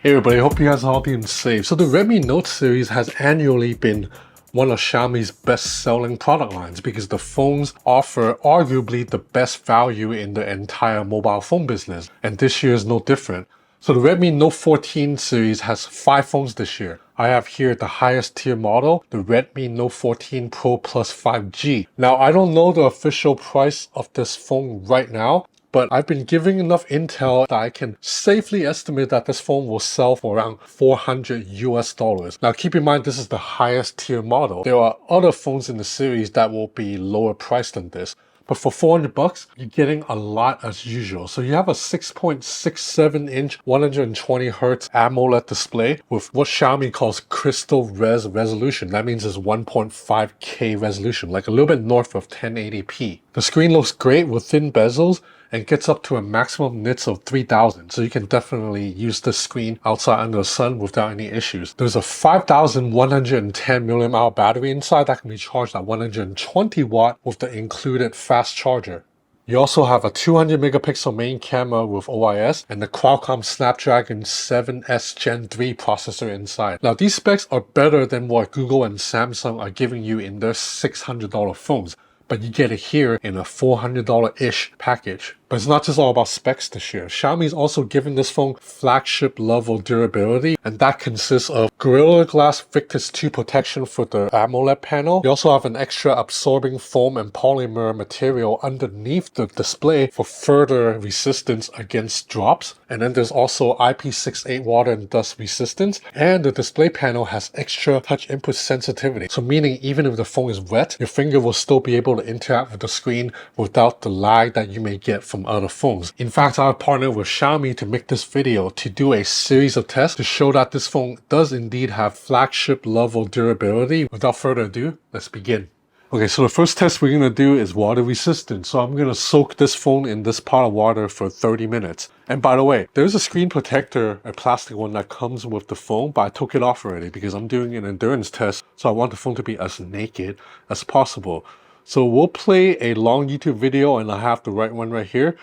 Hey everybody, hope you guys are healthy and safe. So the Redmi Note series has annually been one of Xiaomi's best-selling product lines because the phones offer arguably the best value in the entire mobile phone business, and this year is no different. So the Redmi Note 14 series has 5 phones this year. I have here the highest tier model, the Redmi Note 14 Pro Plus 5G. Now I don't know the official price of this phone right now, but I've been giving enough intel that I can safely estimate that this phone will sell for around 400 US dollars. Now keep in mind this is the highest tier model. There are other phones in the series that will be lower priced than this. But for 400 bucks, you're getting a lot as usual. So you have a 6.67 inch 120 Hz AMOLED display with what Xiaomi calls crystal res resolution. That means it's 1.5K resolution, like a little bit north of 1080p. The screen looks great with thin bezels and gets up to a maximum nits of 3000, so you can definitely use this screen outside under the sun without any issues. There's a 5110 mAh battery inside that can be charged at 120 watt with the included fast charger. You also have a 200 megapixel main camera with OIS and the Qualcomm Snapdragon 7S Gen 3 processor inside. Now these specs are better than what Google and Samsung are giving you in their $600 phones, but you get it here in a $400-ish package. But it's not just all about specs this year. Xiaomi is also giving this phone flagship level durability, and that consists of Gorilla Glass Victus 2 protection for the AMOLED panel. You also have an extra absorbing foam and polymer material underneath the display for further resistance against drops. And then there's also IP68 water and dust resistance, and the display panel has extra touch input sensitivity. So meaning even if the phone is wet, your finger will still be able to interact with the screen without the lag that you may get from other phones. In fact, I've partnered with Xiaomi to make this video to do a series of tests to show that this phone does indeed have flagship level durability. Without further ado, let's begin. Okay, so the first test we're going to do is water resistant. So I'm going to soak this phone in this pot of water for 30 minutes. And by the way, there's a screen protector, a plastic one that comes with the phone, but I took it off already because I'm doing an endurance test. So I want the phone to be as naked as possible. So we'll play a long YouTube video, and I have the right one right here.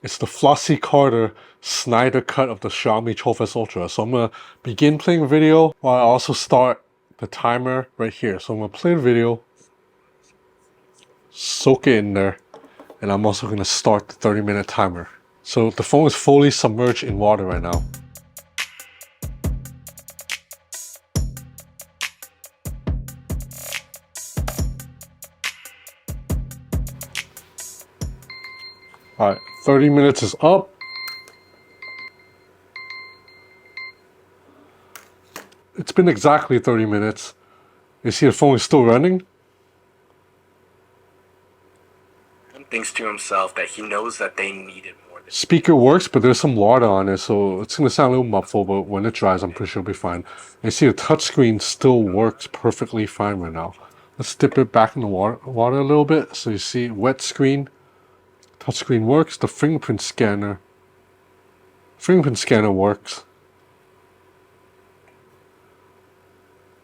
It's the Flossie Carter Snyder cut of the Xiaomi 12S Ultra. So I'm going to begin playing a video while I also start the timer right here. So I'm going to play the video, soak it in there, and I'm also going to start the 30-minute timer. So the phone is fully submerged in water right now. Alright, 30 minutes is up. It's been exactly 30 minutes. You see the phone is still running? He thinks to himself that he knows that they need it more than Speaker works, but there's some water on it, so it's going to sound a little muffled, but when it dries, I'm pretty sure it'll be fine. You see the touchscreen still works perfectly fine right now. Let's dip it back in the water a little bit. So you see wet screen, touchscreen works, the fingerprint scanner works.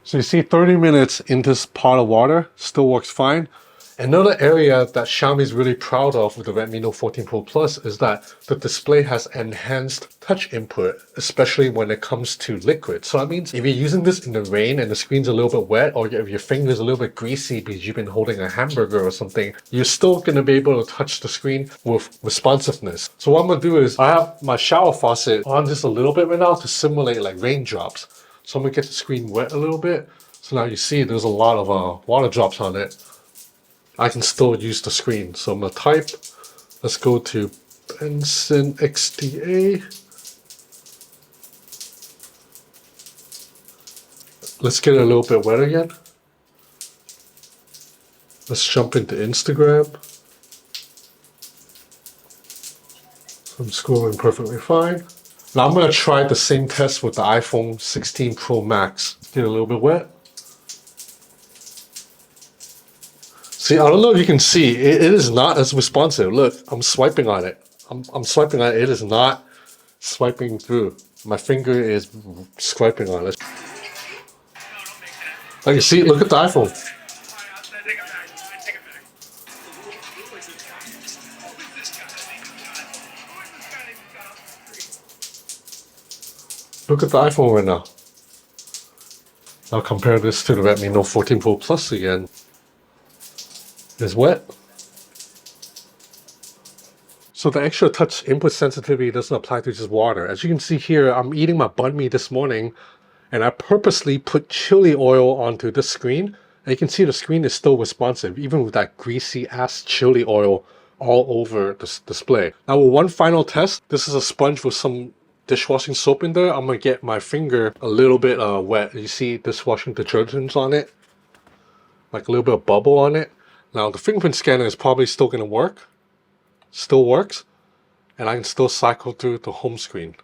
So you see 30 minutes in this pot of water, still works fine. Another area that Xiaomi is really proud of with the Redmi Note 14 Pro Plus is that the display has enhanced touch input, especially when it comes to liquid. So that means if you're using this in the rain and the screen's a little bit wet, or if your finger's a little bit greasy because you've been holding a hamburger or something, you're still going to be able to touch the screen with responsiveness. So what I'm going to do is I have my shower faucet on just a little bit right now to simulate like raindrops. So I'm going to get the screen wet a little bit. So now you see there's a lot of water drops on it. I can still use the screen. So I'm going to type. Let's go to Benson XDA. Let's get it a little bit wet again. Let's jump into Instagram. So I'm scrolling perfectly fine. Now I'm going to try the same test with the iPhone 16 Pro Max. Get a little bit wet. See, I don't know if you can see, it is not as responsive. Look, I'm swiping on it. I'm swiping on it. It is not swiping through. My finger is swiping on it. Like you see, look at the iPhone. Look at the iPhone right now. I'll compare this to the Redmi Note 14 Pro Plus again. It's wet. So the extra touch input sensitivity doesn't apply to just water. As you can see here, I'm eating my banh mi this morning and I purposely put chili oil onto this screen. And you can see the screen is still responsive, even with that greasy ass chili oil all over the display. Now with one final test, this is a sponge with some dishwashing soap in there. I'm gonna get my finger a little bit wet. You see dishwashing detergents on it? Like a little bit of bubble on it. Now the fingerprint scanner is probably still gonna work. Still works. And I can still cycle through the home screen.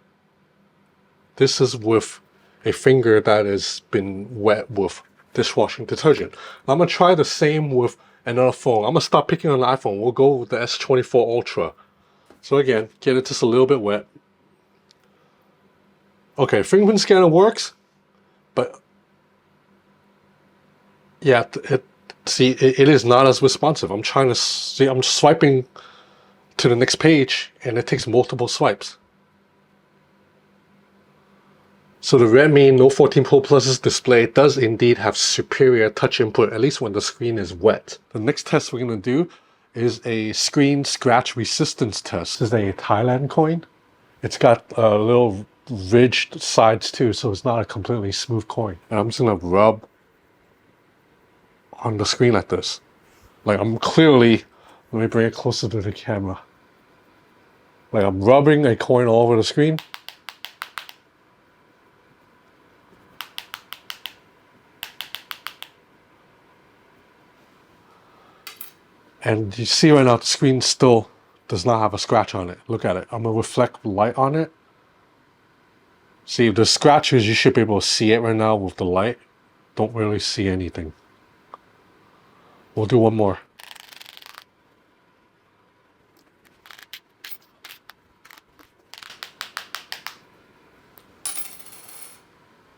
This is with a finger that has been wet with dishwashing detergent. Now I'm gonna try the same with another phone. I'm gonna start picking on the iPhone. We'll go with the S24 Ultra. So again, get it just a little bit wet. Okay, fingerprint scanner works, but yeah, it is not as responsive. I'm trying to see, I'm swiping to the next page and it takes multiple swipes. So the Redmi Note 14 Pro Plus's display does indeed have superior touch input, at least when the screen is wet. The next test we're going to do is a screen scratch resistance test. This is a Thailand coin. It's got little ridged sides too, so it's not a completely smooth coin. And I'm just going to rub on the screen like this. Like I'm clearly, let me bring it closer to the camera. Like I'm rubbing a coin all over the screen. And you see right now the screen still does not have a scratch on it. Look at it. I'm going to reflect light on it. See, if there's scratches, you should be able to see it right now with the light. Don't really see anything. We'll do one more.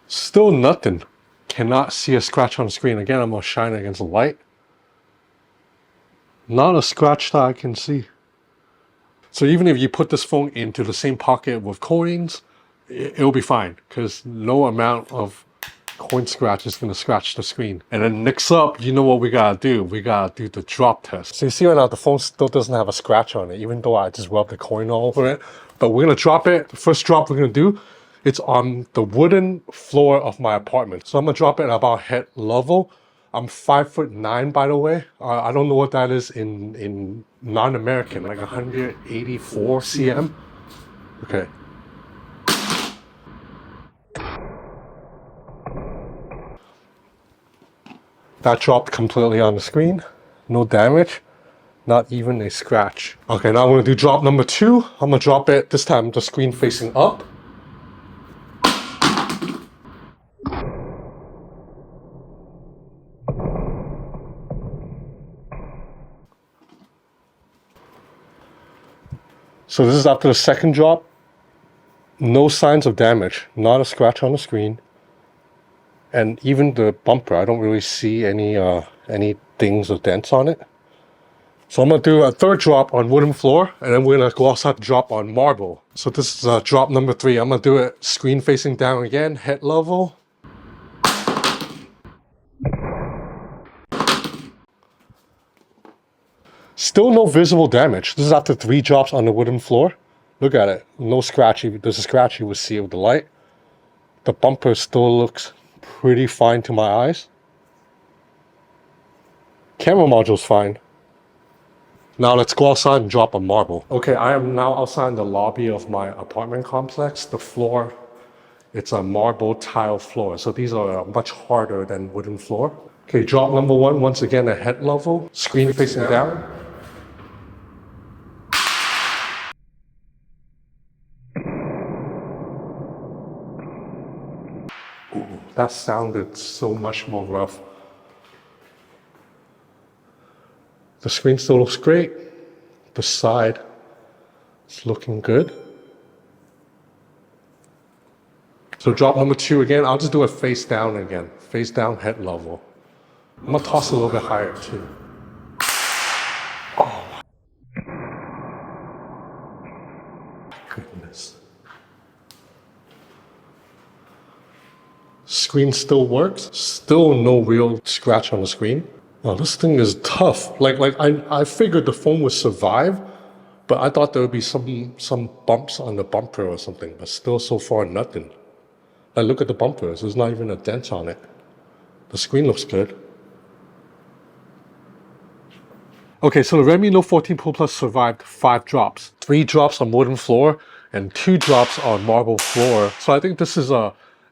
Still nothing. Cannot see a scratch on the screen. Again, I'm going to shine it against the light. Not a scratch that I can see. So even if you put this phone into the same pocket with coins, it'll be fine because no amount of coin scratch is going to scratch the screen. And then next up, you know what we got to do? We got to do the drop test. So you see right now the phone still doesn't have a scratch on it, even though I just rubbed the coin all over it. But we're going to drop it. The first drop we're going to do, it's on the wooden floor of my apartment. So I'm going to drop it at about head level. I'm 5'9", by the way. I don't know what that is in non-American, like 184 cm. Okay. That dropped completely on the screen. No damage. Not even a scratch. Okay, now I'm going to do drop number 2. I'm going to drop it, this time the screen facing up. So this is after the second drop. No signs of damage. Not a scratch on the screen. And even the bumper, I don't really see any dings or dents on it. So I'm going to do a third drop on wooden floor, and then we're going to go outside to drop on marble. So this is drop number 3. I'm going to do it screen facing down again, head level. Still no visible damage. This is after 3 drops on the wooden floor. Look at it. No scratch. If there's a scratch, you will see it with the light. The bumper still looks pretty fine to my eyes. Camera module's fine. Now let's go outside and drop a marble. Okay, I am now outside in the lobby of my apartment complex. The floor, it's a marble tile floor. So these are much harder than wooden floor. Okay, drop number 1, once again at head level, screen facing down. Ooh, that sounded so much more rough. The screen still looks great. The side is looking good. So drop number 2 again, I'll just do it face down again. Face down, head level. I'm gonna toss a little bit higher too. Oh my goodness. Screen still works. Still no real scratch on the screen. Wow, this thing is tough. I figured the phone would survive, but I thought there would be some bumps on the bumper or something, but still so far nothing. Like look at the bumpers, there's not even a dent on it. The screen looks good. Okay, so the Redmi Note 14 Pro Plus survived 5 drops. 3 drops on wooden floor and 2 drops on marble floor. So I think this is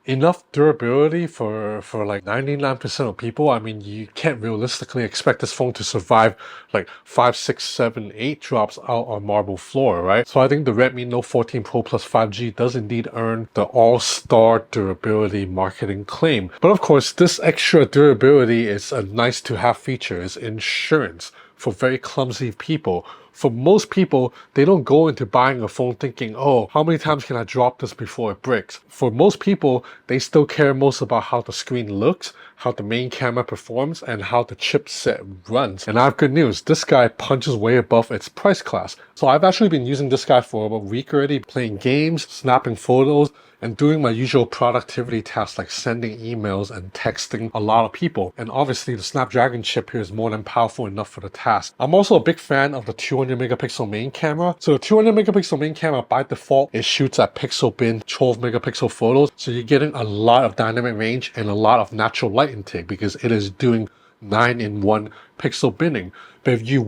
enough durability for like 99% of people. I mean, you can't realistically expect this phone to survive like 5, 6, 7, 8 drops out on marble floor, right? So I think the Redmi Note 14 Pro Plus 5G does indeed earn the all-star durability marketing claim. But of course, this extra durability is a nice to have feature. It's insurance for very clumsy people. For most people, they don't go into buying a phone thinking, oh, how many times can I drop this before it breaks? For most people, they still care most about how the screen looks, how the main camera performs, and how the chipset runs. And I have good news, this guy punches way above its price class. So I've actually been using this guy for about a week already, playing games, snapping photos, and doing my usual productivity tasks like sending emails and texting a lot of people. And obviously the Snapdragon chip here is more than powerful enough for the task. I'm also a big fan of the 200 megapixel main camera. So the 200 megapixel main camera by default, it shoots at pixel bin 12 megapixel photos. So you're getting a lot of dynamic range and a lot of natural light intake because it is doing 9-in-1 pixel binning. But if you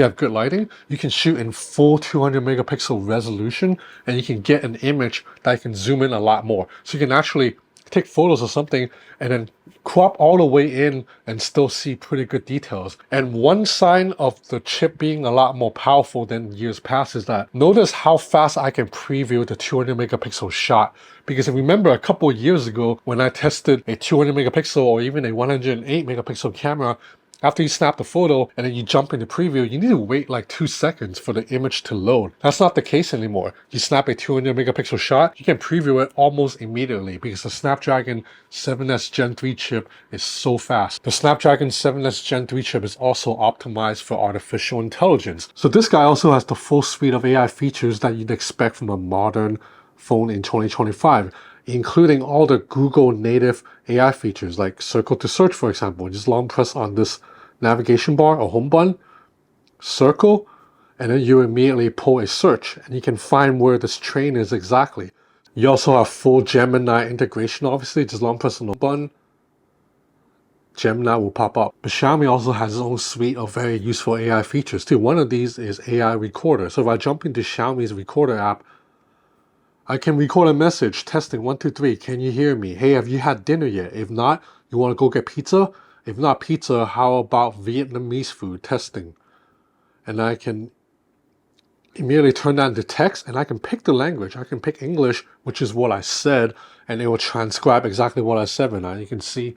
have good lighting, you can shoot in full 200 megapixel resolution and you can get an image that you can zoom in a lot more. So you can actually take photos of something and then crop all the way in and still see pretty good details. And one sign of the chip being a lot more powerful than years past is that notice how fast I can preview the 200 megapixel shot. Because if you remember a couple of years ago when I tested a 200 megapixel or even a 108 megapixel camera, after you snap the photo and then you jump into preview, you need to wait like 2 seconds for the image to load. That's not the case anymore. You snap a 200 megapixel shot, you can preview it almost immediately because the Snapdragon 7S Gen 3 chip is so fast. The Snapdragon 7S Gen 3 chip is also optimized for artificial intelligence. So this guy also has the full suite of AI features that you'd expect from a modern phone in 2025, including all the Google native AI features like circle to search, for example. Just long press on this navigation bar or home button, circle, and then you immediately pull a search and you can find where this train is exactly. You also have full Gemini integration, obviously. Just long press on the button, Gemini will pop up. But Xiaomi also has its own suite of very useful AI features too. One of these is AI recorder. So if I jump into Xiaomi's recorder app, I can record a message, testing 1, 2, 3, can you hear me? Hey, have you had dinner yet? If not, you want to go get pizza? If not pizza, how about Vietnamese food? Testing. And I can immediately turn that into text and I can pick the language. I can pick English, which is what I said, and it will transcribe exactly what I said right now. You can see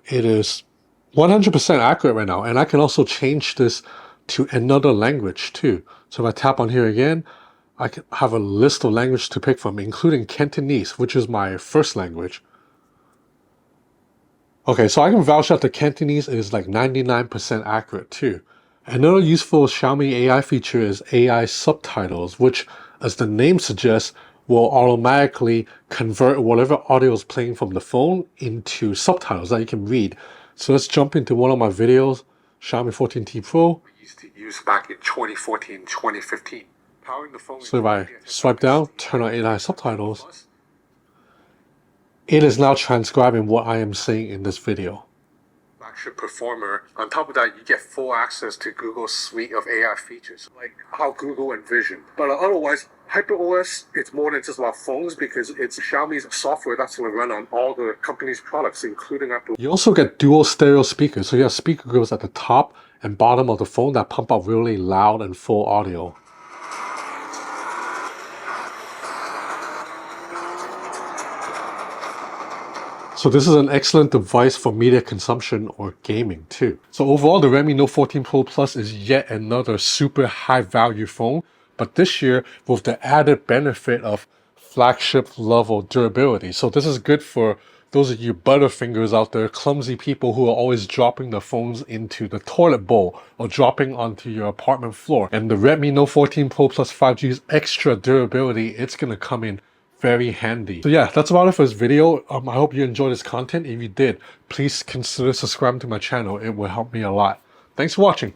it is 100% accurate right now. And I can also change this to another language too. So if I tap on here again, I can have a list of languages to pick from, including Cantonese, which is my first language. Okay, so I can vouch that the Cantonese is like 99% accurate too. Another useful Xiaomi AI feature is AI subtitles, which, as the name suggests, will automatically convert whatever audio is playing from the phone into subtitles that you can read. So let's jump into one of my videos, Xiaomi 14T Pro. We used to use back in 2014, 2015. Powering the phone. So if I swipe down, turn on AI subtitles, it is now transcribing what I am saying in this video. Flagship performer. On top of that, you get full access to Google's suite of AI features, like how Google envisioned. But otherwise, HyperOS, it's more than just about phones because it's Xiaomi's software that's going to run on all the company's products, including Apple. You also get dual stereo speakers. So you have speaker grills at the top and bottom of the phone that pump out really loud and full audio. So this is an excellent device for media consumption or gaming too. So overall, the Redmi Note 14 Pro Plus is yet another super high value phone, but this year with the added benefit of flagship level durability. So this is good for those of you butterfingers out there, clumsy people who are always dropping their phones into the toilet bowl or dropping onto your apartment floor. And the Redmi Note 14 Pro Plus 5G's extra durability, it's going to come in very handy. So yeah, that's about it for this video. I hope you enjoyed this content. If you did, please consider subscribing to my channel. It will help me a lot. Thanks for watching.